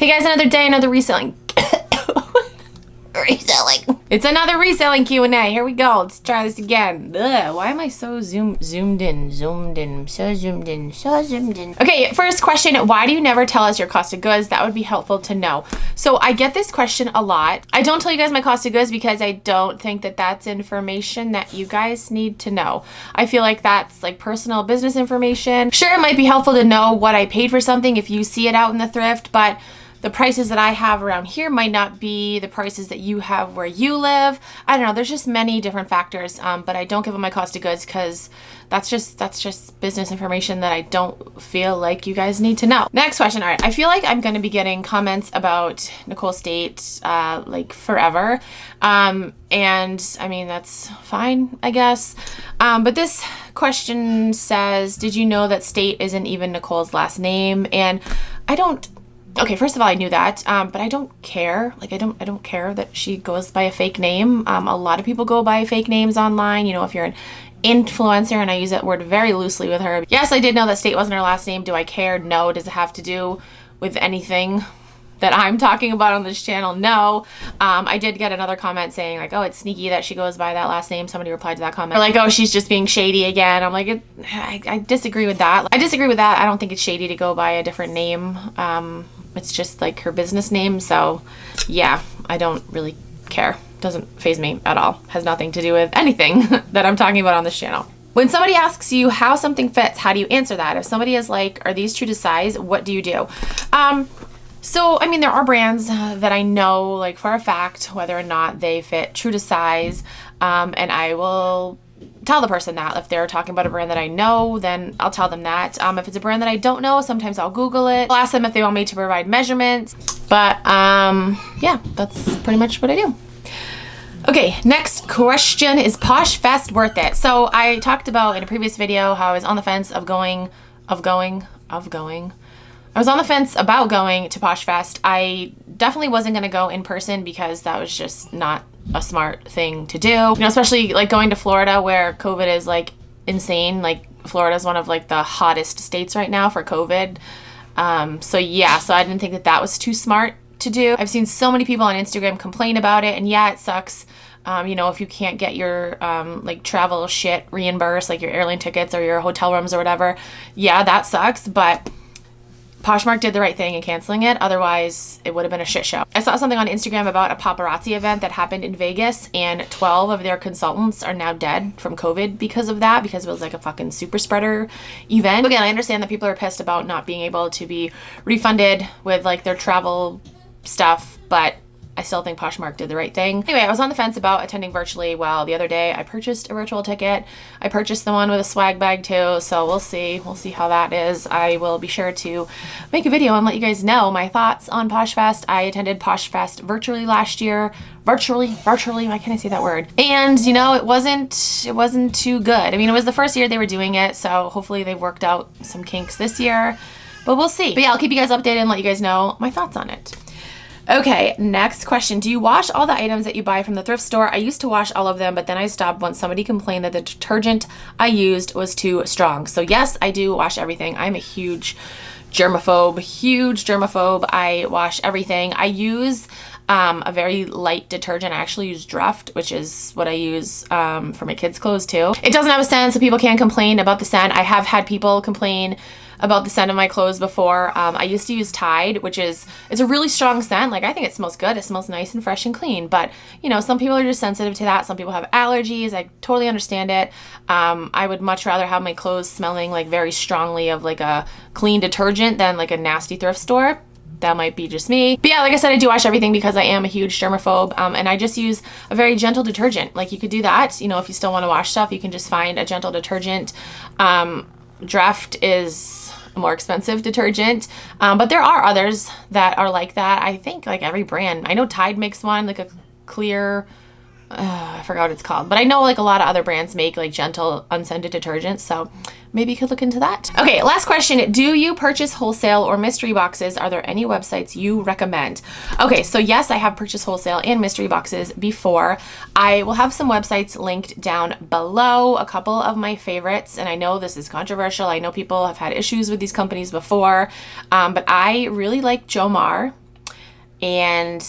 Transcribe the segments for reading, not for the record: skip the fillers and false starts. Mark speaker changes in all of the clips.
Speaker 1: Hey guys, another day, another reselling. Reselling. It's another reselling Q&A. Here we go. Let's try this again. Ugh, why am I so zoomed in? Okay, first question. Why do you never tell us your cost of goods? That would be helpful to know. So I get this question a lot. I don't tell you guys my cost of goods because I don't think that that's information that you guys need to know. I feel like that's like personal business information. Sure, it might be helpful to know what I paid for something if you see it out in the thrift, but the prices that I have around here might not be the prices that you have where you live. I don't know. There's just many different factors, but I don't give them my cost of goods because that's just business information that I don't feel like you guys need to know. Next question. All right. I feel like I'm going to be getting comments about Nicole State like forever. And I mean, that's fine, I guess. But this question says, did you know that State isn't even Nicole's last name? And I don't... Okay, first of all, I knew that, but I don't care. Like, I don't care that she goes by a fake name. A lot of people go by fake names online. You know, if you're an influencer, and I use that word very loosely with her. Yes, I did know that State wasn't her last name. Do I care? No. Does it have to do with anything that I'm talking about on this channel? No. I did get another comment saying like, oh, it's sneaky that she goes by that last name. Somebody replied to that comment. Or like, oh, she's just being shady again. I'm like, I disagree with that. I disagree with that. I don't think it's shady to go by a different name. It's just like her business name. So yeah, I don't really care. Doesn't faze me at all. Has nothing to do with anything that I'm talking about on this channel. When somebody asks you how something fits, how do you answer that? If somebody is like, are these true to size? What do you do? So, I mean, there are brands that I know, like, for a fact, whether or not they fit true to size, and I will tell the person that. If they're talking about a brand that I know, then I'll tell them that. If it's a brand that I don't know, sometimes I'll Google it. I'll ask them if they want me to provide measurements, but, yeah, that's pretty much what I do. Okay, next question, is Posh Fest worth it? So, I talked about in a previous video how I was on the fence I was on the fence about going to Posh Fest. I definitely wasn't going to go in person because that was just not a smart thing to do. You know, especially like going to Florida where COVID is like insane. Like Florida is one of like the hottest states right now for COVID. So yeah, so I didn't think that that was too smart to do. I've seen so many people on Instagram complain about it, and yeah, it sucks. You know, if you can't get your like travel shit reimbursed, like your airline tickets or your hotel rooms or whatever, yeah, that sucks. But Poshmark did the right thing in canceling it. Otherwise, it would have been a shit show. I saw something on Instagram about a paparazzi event that happened in Vegas, and 12 of their consultants are now dead from COVID because of that, because it was like a fucking super spreader event. Again, I understand that people are pissed about not being able to be refunded with like their travel stuff, but I still think Poshmark did the right thing. Anyway, I was on the fence about attending virtually. Well, the other day I purchased a virtual ticket. I purchased the one with a swag bag too, so we'll see. We'll see how that is. I will be sure to make a video and let you guys know my thoughts on Posh Fest. I attended Posh Fest virtually last year. Virtually, why can't I say that word? And you know, it wasn't too good. I mean, it was the first year they were doing it, so hopefully they worked out some kinks this year, but we'll see. But yeah, I'll keep you guys updated and let you guys know my thoughts on it. Okay, next question. Do you wash all the items that you buy from the thrift store? I used to wash all of them, but then I stopped once somebody complained that the detergent I used was too strong. So yes, I do wash everything. I'm a huge germaphobe. I wash everything. I use a very light detergent. I actually use Dreft, which is what I use for my kids' clothes too. It doesn't have a scent, so people can't complain about the scent. I have had people complain about the scent of my clothes before. I used to use Tide, which it's a really strong scent. Like, I think it smells good. It smells nice and fresh and clean. But, you know, some people are just sensitive to that. Some people have allergies. I totally understand it. I would much rather have my clothes smelling like very strongly of like a clean detergent than like a nasty thrift store. That might be just me. But yeah, like I said, I do wash everything because I am a huge germaphobe, and I just use a very gentle detergent. Like, you could do that. You know, if you still want to wash stuff, you can just find a gentle detergent. Dreft is a more expensive detergent, but there are others that are like that. I think like every brand. I know Tide makes one, like a clear, I forgot what it's called, but I know like a lot of other brands make like gentle unscented detergents, so maybe you could look into that. Okay, last question. Do you purchase wholesale or mystery boxes? Are there any websites you recommend? Okay, so yes, I have purchased wholesale and mystery boxes before. I will have some websites linked down below, a couple of my favorites, and I know this is controversial. I know people have had issues with these companies before, but I really like Jomar. and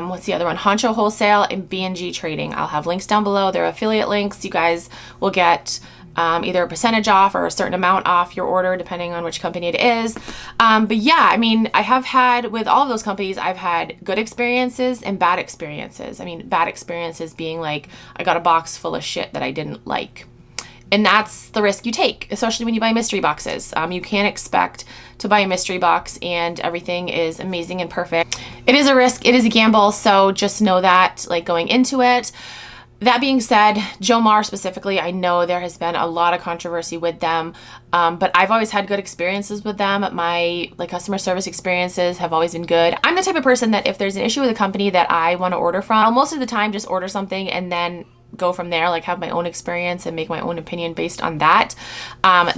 Speaker 1: what's the other one? Honcho Wholesale and B&G Trading. I'll have links down below. They're affiliate links. You guys will get either a percentage off or a certain amount off your order, depending on which company it is. But yeah, I mean, I have had, with all of those companies, I've had good experiences and bad experiences. I mean, bad experiences being like, I got a box full of shit that I didn't like. And that's the risk you take, especially when you buy mystery boxes. You can't expect to buy a mystery box and everything is amazing and perfect. It is a risk, it is a gamble, so just know that, like, going into it. That being said, Jomar specifically, I know there has been a lot of controversy with them, but I've always had good experiences with them. My customer service experiences have always been good. I'm the type of person that if there's an issue with a company that I want to order from, I'll most of the time just order something and then go from there, like have my own experience and make my own opinion based on that.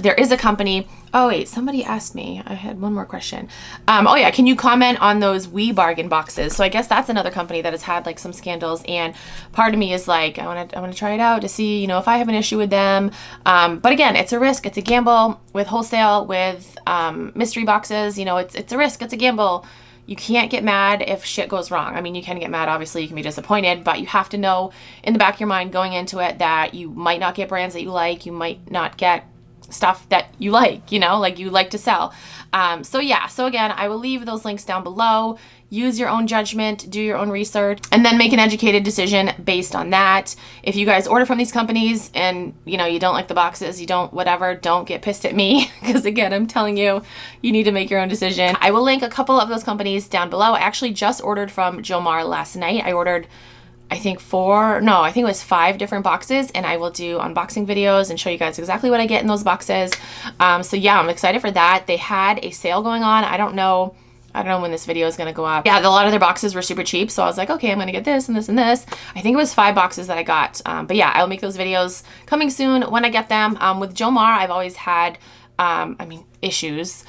Speaker 1: There is a company, oh wait, somebody asked me, I had one more question. Oh yeah, can you comment on those We Bargain boxes? So I guess that's another company that has had like some scandals, and part of me is like, I want to try it out to see, you know, if I have an issue with them. But again, it's a risk, it's a gamble with wholesale, with mystery boxes, you know, it's a risk, it's a gamble. You can't get mad if shit goes wrong. I mean, you can get mad, obviously, you can be disappointed, but you have to know in the back of your mind going into it that you might not get brands that you like, you might not get stuff that you like, you know, like you like to sell. So yeah, so again, I will leave those links down below. Use your own judgment, do your own research, and then make an educated decision based on that. If you guys order from these companies and, you know, you don't like the boxes, you don't whatever, don't get pissed at me, because again, I'm telling you, you need to make your own decision. I will link a couple of those companies down below. I actually just ordered from Jomar last night. I ordered, I think it was 5 different boxes, and I will do unboxing videos and show you guys exactly what I get in those boxes. So yeah, I'm excited for that. They had a sale going on. I don't know when this video is going to go up. Yeah, a lot of their boxes were super cheap, so I was like, okay, I'm going to get this and this and this. I think it was 5 boxes that I got. But yeah, I'll make those videos coming soon when I get them. With Jomar, I've always had, issues.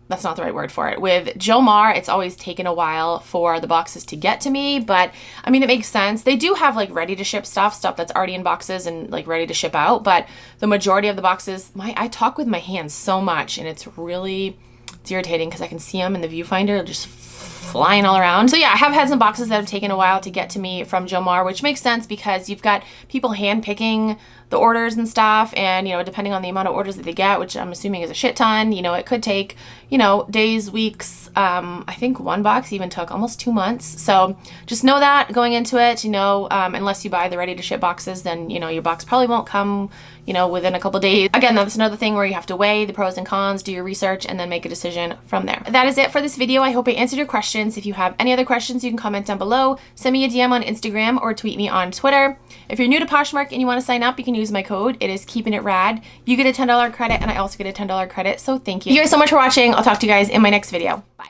Speaker 1: That's not the right word for it. With Jomar, it's always taken a while for the boxes to get to me, but I mean, it makes sense. They do have like ready to ship stuff that's already in boxes and like ready to ship out, but the majority of the boxes, I talk with my hands so much, and it's irritating because I can see them in the viewfinder just flying all around. So yeah, I have had some boxes that have taken a while to get to me from Jomar, which makes sense because you've got people hand picking the orders and stuff, and you know, depending on the amount of orders that they get, which I'm assuming is a shit ton, you know, it could take, you know, days, weeks. I think one box even took almost 2 months. So just know that going into it, you know, unless you buy the ready to ship boxes, then you know your box probably won't come, you know, within a couple days. Again, that's another thing where you have to weigh the pros and cons, do your research, and then make a decision from there. That is it for this video. I hope I answered your questions. If you have any other questions, you can comment down below, send me a DM on Instagram, or tweet me on Twitter. If you're new to Poshmark and you want to sign up, you can use my code. It is Keeping It Rad. You get a $10 credit, and I also get a $10 credit, so thank you. Thank you guys so much for watching. I'll talk to you guys in my next video. Bye.